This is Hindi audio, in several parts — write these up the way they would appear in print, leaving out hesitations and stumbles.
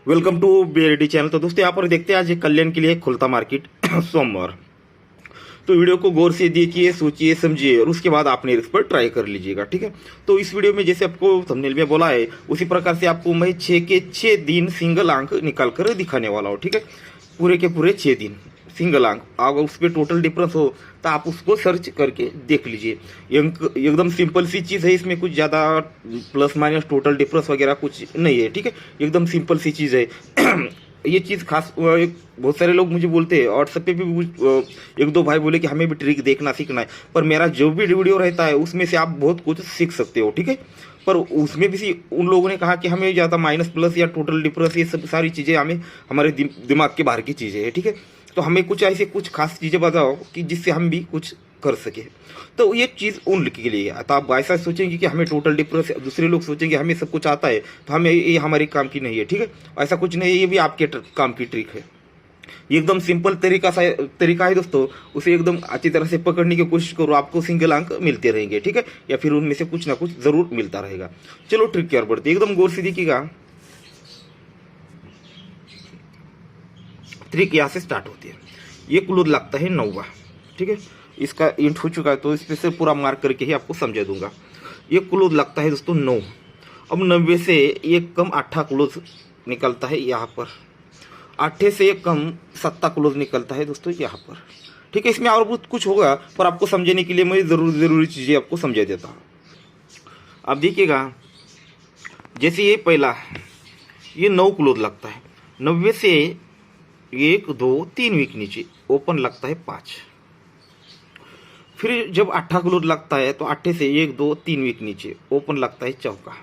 Welcome to BRD channel. तो दोस्तों यहाँ पर देखते हैं आज कल्याण के लिए खुलता मार्केट सोमवार। तो वीडियो को गौर से देखिए, सोचिए, समझिए और उसके बाद आपने इस पर ट्राई कर लीजिएगा। ठीक है। तो इस वीडियो में जैसे आपको थंबनेल में बोला है उसी प्रकार से आपको मैं 6 के 6 दिन सिंगल अंक निकाल कर दिखाने वाला हूँ। ठीक है। पूरे के पूरे 6 दिन सिंगल अंक, अगर उस पर टोटल डिफरेंस हो तो आप उसको सर्च करके देख लीजिए। एकदम सिंपल सी चीज़ है, इसमें कुछ ज़्यादा प्लस माइनस टोटल डिफरेंस वगैरह कुछ नहीं है। ठीक है। एकदम सिंपल सी चीज़ है। ये चीज़ खास बहुत सारे लोग मुझे बोलते हैं, व्हाट्सएप पे भी एक दो भाई बोले कि हमें भी ट्रिक देखना सीखना है, पर मेरा जो भी वीडियो रहता है उसमें से आप बहुत कुछ सीख सकते हो। ठीक है। पर उसमें भी उन लोगों ने कहा कि हमें ज़्यादा माइनस प्लस या टोटल डिफरेंस ये सब सारी चीज़ें हमें हमारे दिमाग के बाहर की चीज़ें हैं। ठीक है। तो हमें कुछ ऐसे कुछ खास चीज़ें बताओ कि जिससे हम भी कुछ कर सके। तो ये चीज़ उन के लिए है। तो आप ऐसा सोचेंगे कि हमें टोटल डिफरेंस, दूसरे लोग सोचेंगे हमें सब कुछ आता है तो हमें ये हमारे काम की नहीं है। ठीक है। ऐसा कुछ नहीं है, ये भी आपके काम की ट्रिक है। ये एकदम सिंपल तरीका है दोस्तों, उसे एकदम अच्छी तरह से पकड़ने की कोशिश करो, आपको सिंगल अंक मिलते रहेंगे। ठीक है। या फिर उनमें से कुछ ना कुछ जरूर मिलता रहेगा। चलो ट्रिक की ओर बढ़ते, एकदम गौर से देखिएगा। ट्रिक यहाँ से स्टार्ट होती है। ये क्लोज लगता है 9वां। ठीक है। इसका इंट हो चुका है तो इस पे से पूरा मार्क करके ही आपको समझा दूंगा। ये क्लोज लगता है दोस्तों 9। अब 90 से एक कम 8 क्लोज निकलता है यहाँ पर। 8 से एक कम 7 क्लोज निकलता है दोस्तों यहाँ पर। ठीक है। इसमें और बहुत कुछ होगा पर आपको समझने के लिए मैं जरूरी चीज़ें आपको समझा देता हूँ। आप देखिएगा, जैसे ये पहला ये 9 क्लोज लगता है। 90 से 1 2 3 वीक नीचे ओपन लगता है 5। फिर जब 8 क्लोज लगता है तो 8 से 1 2 3 वीक नीचे ओपन लगता है चौका।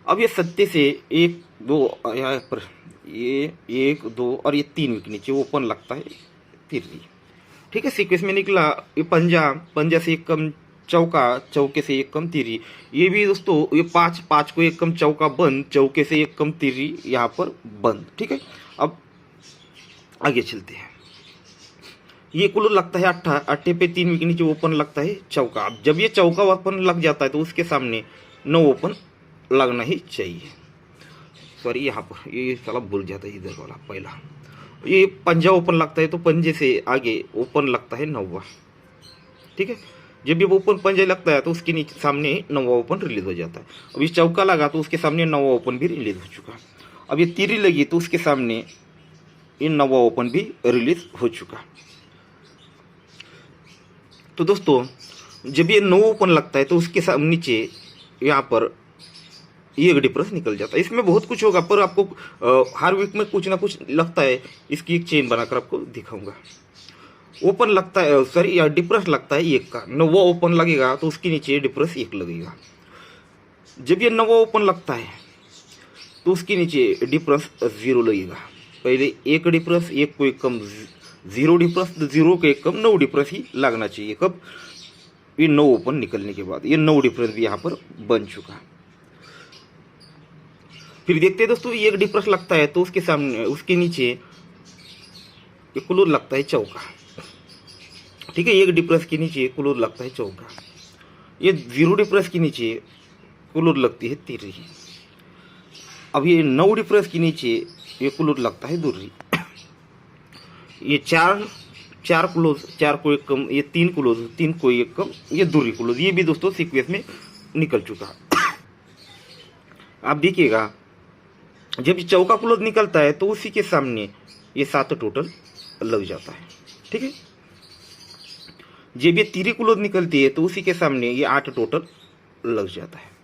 अब ये 7 से 1 2 यहाँ पर ये 1 2 और ये 3 वीक नीचे ओपन लगता है तिर्री। ठीक है। सीक्वेंस में निकला ये पंजा से एक कम चौका, चौके से एक कम तिर्री। ये भी दोस्तों ये 5 को एक कम चौका बंद, चौके से एक कम तिर्री यहाँ पर बंद। ठीक है। अब आगे चलते हैं। ये कुल लगता है 8 पे 3 वीक नीचे ओपन लगता है चौका। अब जब ये चौका ओपन लग जाता है तो उसके सामने 9 ओपन लगना ही चाहिए। सॉरी, यहाँ पर ये साला भूल जाता है, इधर वाला पहला ये पंजा ओपन लगता है तो पंजे से आगे ओपन लगता है 9वां। ठीक है। जब ये ओपन पंजा लगता है तो उसके नीचे सामने 9वां ओपन रिलीज हो जाता है। अब ये चौका लगा तो उसके सामने 9वां ओपन भी रिलीज हो चुका। अब ये तिर्री लगी तो उसके सामने ये 9वां ओपन भी रिलीज हो चुका। तो दोस्तों जब ये 9 ओपन लगता है तो उसके सामने नीचे यहाँ पर ये डिफरेंस निकल जाता है। इसमें बहुत कुछ होगा पर आपको हर वीक में कुछ ना कुछ लगता है, इसकी एक चेन बनाकर आपको दिखाऊंगा। ओपन लगता है, सॉरी डिफरेंस लगता है 1 का। 9वां ओपन लगेगा तो उसके नीचे डिफरेंस 1 लगेगा। जब ये 9वां ओपन लगता है तो उसके नीचे डिफरेंस 0 लगेगा। पहले 1 डिफरेंस, 1 को एक कम 0 डिफरेंस, 0 के एक कम 9 डिफरेंस ही लगना चाहिए। कब? ये 9 ओपन निकलने के बाद ये 9 डिफरेंस भी यहाँ पर बन चुका। फिर देखते हैं दोस्तों, 1 डिफरेंस लगता है तो उसके सामने उसके नीचे क्लोज लगता है चौका। ठीक है। 1 डिफरेंस के नीचे क्लोज लगता है चौका। ये 0 डिफरेंस के नीचे क्लोज लगती है तिर्री। अब ये 9 डिफरेंस के नीचे ये क्लोज लगता है दुर्री। ये 4 क्लोज, 4 को एक कम, ये 3 क्लोज, 3 को एक कम, ये दुर्री क्लोज। ये भी दोस्तों सीक्वेंस में निकल चुका। आप देखिएगा, जब चौका क्लोज निकलता है तो उसी के सामने ये 7 टोटल लग जाता है। ठीक है। जब ये तिर्री क्लोज निकलती है तो उसी के सामने ये 8 टोटल लग जाता है।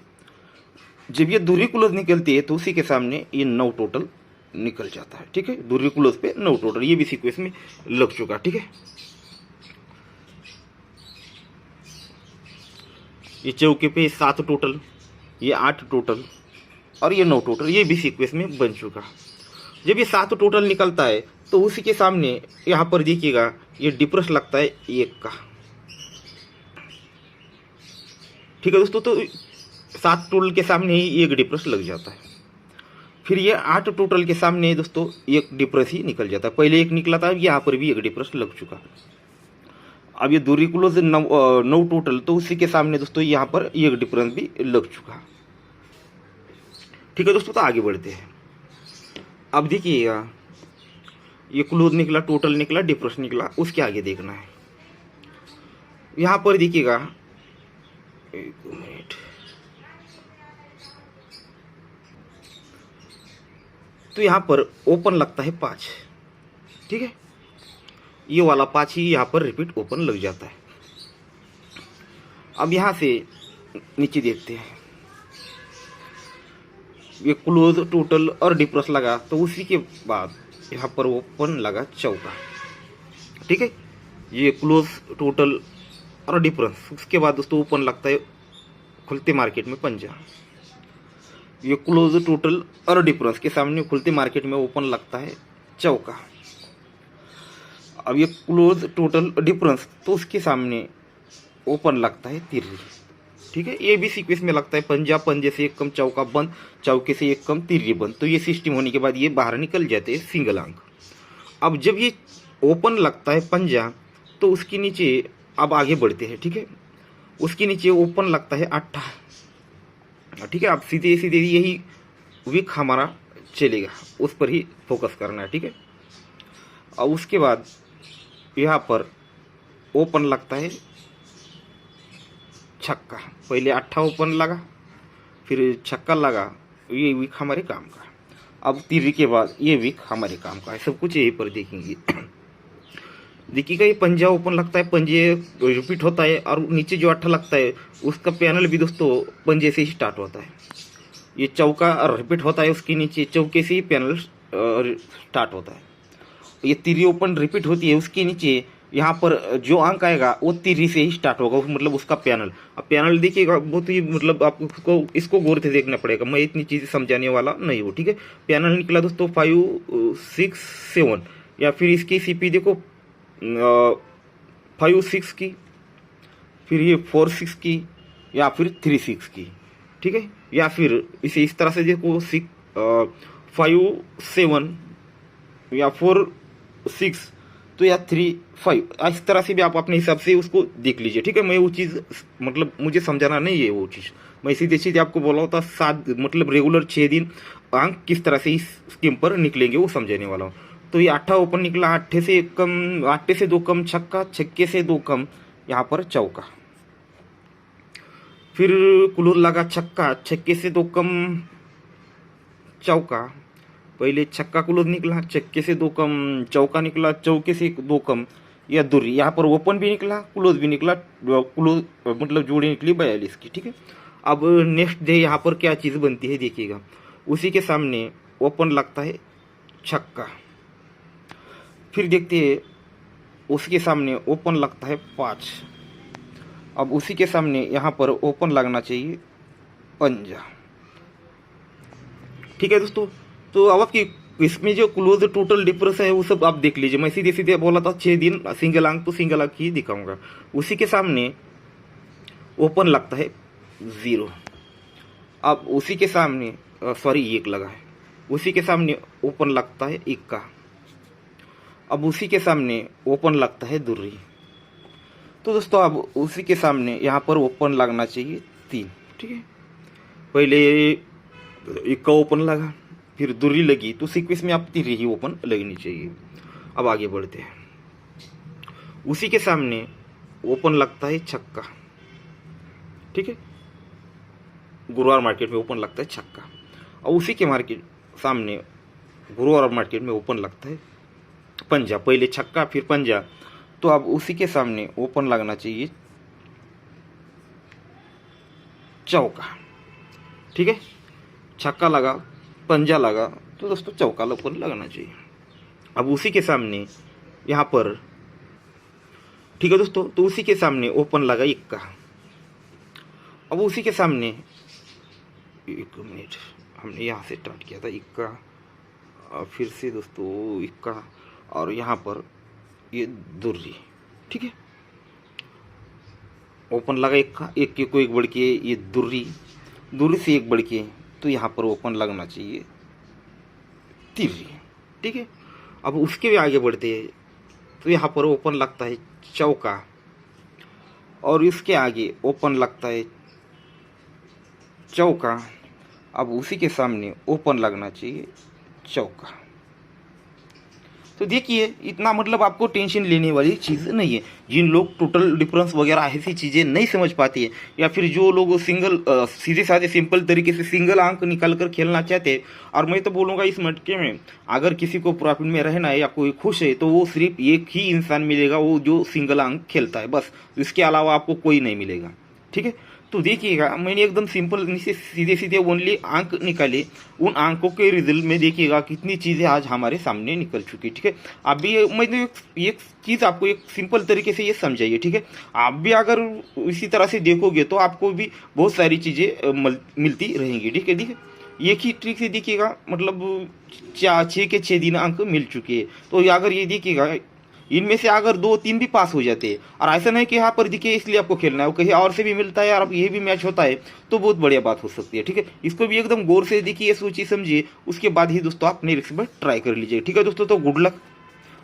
जब ये दुर्री क्लोज निकलती है तो उसी के सामने ये 9 टोटल निकल जाता है। ठीक है। दुर्री क्लोज पे 9 टोटल, ये भी सीक्वेंस में लग चुका। ठीक है। ये चौके पे 7 टोटल, ये 8 टोटल और ये 9 टोटल, ये भी सीक्वेंस में बन चुका। जब ये 7 टोटल निकलता है तो उसी के सामने यहाँ पर देखिएगा ये डिफरेंस लगता है 1 का। ठीक है दोस्तों। तो 7 टोटल के सामने ही 1 डिफरेंस लग जाता है। फिर ये 8 टोटल के सामने दोस्तों 1 डिफरेंस ही निकल जाता है। पहले 1 निकला था, यहाँ पर भी 1 डिफरेंस लग चुका। अब ये दूरी क्लोज 9 टोटल तो उसी के सामने दोस्तों यहाँ पर 1 डिफरेंस भी लग चुका। ठीक है दोस्तों। तो आगे बढ़ते हैं। अब देखिएगा ये क्लोज निकला, टोटल निकला, डिफरेंस निकला, उसके आगे देखना है। यहां पर देखिएगा, एक मिनट, तो यहां पर ओपन लगता है 5, ठीक है, ये वाला 5 ही यहां पर रिपीट ओपन लग जाता है। अब यहां से नीचे देखते हैं, ये क्लोज, टोटल और डिफरेंस लगा, तो उसी के बाद यहाँ पर ओपन लगा चौका, ठीक है, ये क्लोज, टोटल और डिफरेंस, उसके बाद दोस्तों ओपन लगता है खुलते मार्केट में पंजा। ये क्लोज, टोटल और डिफरेंस के सामने खुलते मार्केट में ओपन लगता है चौका। अब ये क्लोज, टोटल, डिफरेंस, तो उसके सामने ओपन लगता है तिर्री, ठीक है, ये भी सीक्वेंस में लगता है पंजा, पंजे से एक कम चौका बंद, चौके से एक कम तिर्री बंद। तो ये सिस्टम होने के बाद ये बाहर निकल जाते हैं सिंगल अंक। अब जब ये ओपन लगता है पंजा, तो उसके नीचे अब आगे बढ़ते हैं, ठीक है, उसके नीचे ओपन लगता है अट्ठा, ठीक है। अब सीधे सीधे यही वीक हमारा चलेगा, उस पर ही फोकस करना है, ठीक है। और उसके बाद यहाँ पर ओपन लगता है छक्का, पहले अट्ठा ओपन लगा, फिर छक्का लगा, ये वीक हमारे काम का। अब तिर्री के बाद ये वीक हमारे काम का है, सब कुछ यहीं पर देखेंगे। देखिएगा ये पंजा ओपन लगता है, पंजे रिपीट होता है, और नीचे जो अट्ठा लगता है उसका पैनल भी दोस्तों पंजे से ही स्टार्ट होता है। ये चौका रिपीट होता है, उसके नीचे चौके से ही पैनल स्टार्ट होता है। ये तिर्री ओपन रिपीट होती है, उसके नीचे यहाँ पर जो अंक आएगा वो तिर्री से ही स्टार्ट होगा, मतलब उसका पैनल। अब पैनल देखिएगा बहुत ही, मतलब आपको इसको गौर से देखना पड़ेगा, मैं इतनी चीज़ें समझाने वाला नहीं हूँ, ठीक है। पैनल निकला दोस्तों 5, 6, 7, या फिर इसकी सीपी देखो 5, 6 की, फिर ये 4, 6 की, या फिर 3, 6 की, ठीक है, या फिर इसे इस तरह से देखो 5, 7 या 4, 6, तो या 3, 5, इस तरह से भी आप अपने हिसाब से उसको देख लीजिए, ठीक है। मैं वो चीज़, मतलब मुझे समझाना नहीं है वो चीज़, मैं सीधे सीधे आपको बोला होता 7, मतलब रेगुलर 6 दिन अंक किस तरह से इस स्कीम पर निकलेंगे वो समझाने वाला हूँ। तो ये अट्ठा ओपन निकला, अट्ठे से एक कम, अट्ठे से 2 कम छक्का, छक्के से 2 कम यहाँ पर चौका, फिर क्लोज लगा छक्का, छक्के से 2 कम चौका, पहले छक्का क्लोज निकला, छक्के से 2 कम चौका निकला, चौके से 2 कम या दूरी, यहाँ पर ओपन भी निकला, क्लोज भी निकला, क्लोज मतलब जोड़ी निकली 42 की, ठीक है। अब नेक्स्ट डे यहाँ पर क्या चीज़ बनती है देखिएगा, उसी के सामने ओपन लगता है छक्का, फिर देखते हैं उसके सामने ओपन लगता है 5। अब उसी के सामने यहाँ पर ओपन लगना चाहिए पंजा, ठीक है दोस्तों। तो अब आपकी इसमें जो क्लोज, टोटल, डिफरेंस है वो सब आप देख लीजिए, मैं सीधे सीधे बोला था 6 दिन सिंगल अंक, तो सिंगल अंक ही दिखाऊंगा। उसी के सामने ओपन लगता है 0, अब उसी के सामने सॉरी 1 लगा है, उसी के सामने ओपन लगता है 1 का, अब उसी के सामने ओपन लगता है दुर्री। तो दोस्तों अब उसी के सामने यहाँ पर ओपन लगना चाहिए 3, ठीक है। पहले 1 का ओपन लगा, फिर दुर्री लगी, तो सीक्वेंस में आप तिर्री ही ओपन लगनी चाहिए। अब आगे बढ़ते हैं, उसी के सामने ओपन लगता है छक्का, ठीक है, गुरुवार मार्केट में ओपन लगता है छक्का, और उसी के सामने गुरुवार मार्केट में ओपन लगता है पंजा, पहले छक्का फिर पंजा, तो अब उसी के सामने ओपन लगना चाहिए चौका, ठीक है, छक्का लगा, पंजा लगा, तो दोस्तों चौका ओपन लगना चाहिए। अब उसी के सामने यहाँ पर, ठीक है दोस्तों, तो उसी के सामने ओपन लगा 1 का, अब उसी के सामने, एक मिनट, हमने यहाँ से स्टार्ट किया था 1 का, फिर से दोस्तों 1 का, और यहाँ पर ये दुर्री, ठीक है, ओपन लगा 1 का, 1 के को 1 बढ़ के ये दुर्री, दुर्री से 1 बढ़ के, तो यहाँ पर ओपन लगना चाहिए तिर्री, ठीक है। अब उसके भी आगे बढ़ते हैं, तो यहाँ पर ओपन लगता है चौका, और इसके आगे ओपन लगता है चौका, अब उसी के सामने ओपन लगना चाहिए चौका। तो देखिए इतना मतलब आपको टेंशन लेने वाली चीज़ नहीं है। जिन लोग टोटल डिफरेंस वगैरह ऐसी चीज़ें नहीं समझ पाती है, या फिर जो लोग सिंगल सीधे साधे सिंपल तरीके से सिंगल अंक निकाल कर खेलना चाहते हैं, और मैं तो बोलूँगा इस मटके में अगर किसी को प्रॉफिट में रहना है या कोई खुश है तो वो सिर्फ एक ही इंसान मिलेगा, वो जो सिंगल अंक खेलता है, बस। इसके अलावा आपको कोई नहीं मिलेगा, ठीक है। तो देखिएगा मैंने एकदम सिंपल नीचे सीधे सीधे ओनली अंक निकाले, उन अंकों के रिजल्ट में देखिएगा कितनी चीज़ें आज हमारे सामने निकल चुकी, ठीक है। आप भी मैंने एक चीज़ आपको एक सिंपल तरीके से ये समझाइए, ठीक है। आप भी अगर इसी तरह से देखोगे तो आपको भी बहुत सारी चीज़ें मिलती रहेंगी, ठीक है। देखिए एक ही ट्रिक से देखिएगा मतलब 6 के 6 दिन अंक मिल चुके हैं। तो अगर ये देखिएगा इनमें से अगर 2-3 भी पास हो जाते हैं, और ऐसा नहीं कि यहाँ पर दिखे इसलिए आपको खेलना है, वो कहीं और से भी मिलता है और ये भी मैच होता है तो बहुत बढ़िया बात हो सकती है, ठीक है। इसको भी एकदम गौर से देखिए, सोचिए समझिए, उसके बाद ही दोस्तों आप अपने रिस्क पर ट्राई कर लीजिए, ठीक है दोस्तों। तो गुड लक।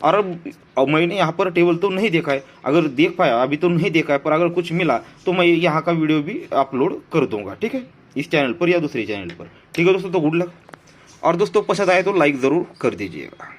और अब मैंने यहाँ पर टेबल तो नहीं देखा है, अगर देख पाया अभी तो नहीं देखा है, पर अगर कुछ मिला तो मैं यहाँ का वीडियो भी अपलोड कर दूंगा, ठीक है, इस चैनल पर या दूसरे चैनल पर, ठीक है दोस्तों। तो गुड लक। और दोस्तों पसंद आए तो लाइक ज़रूर कर दीजिएगा।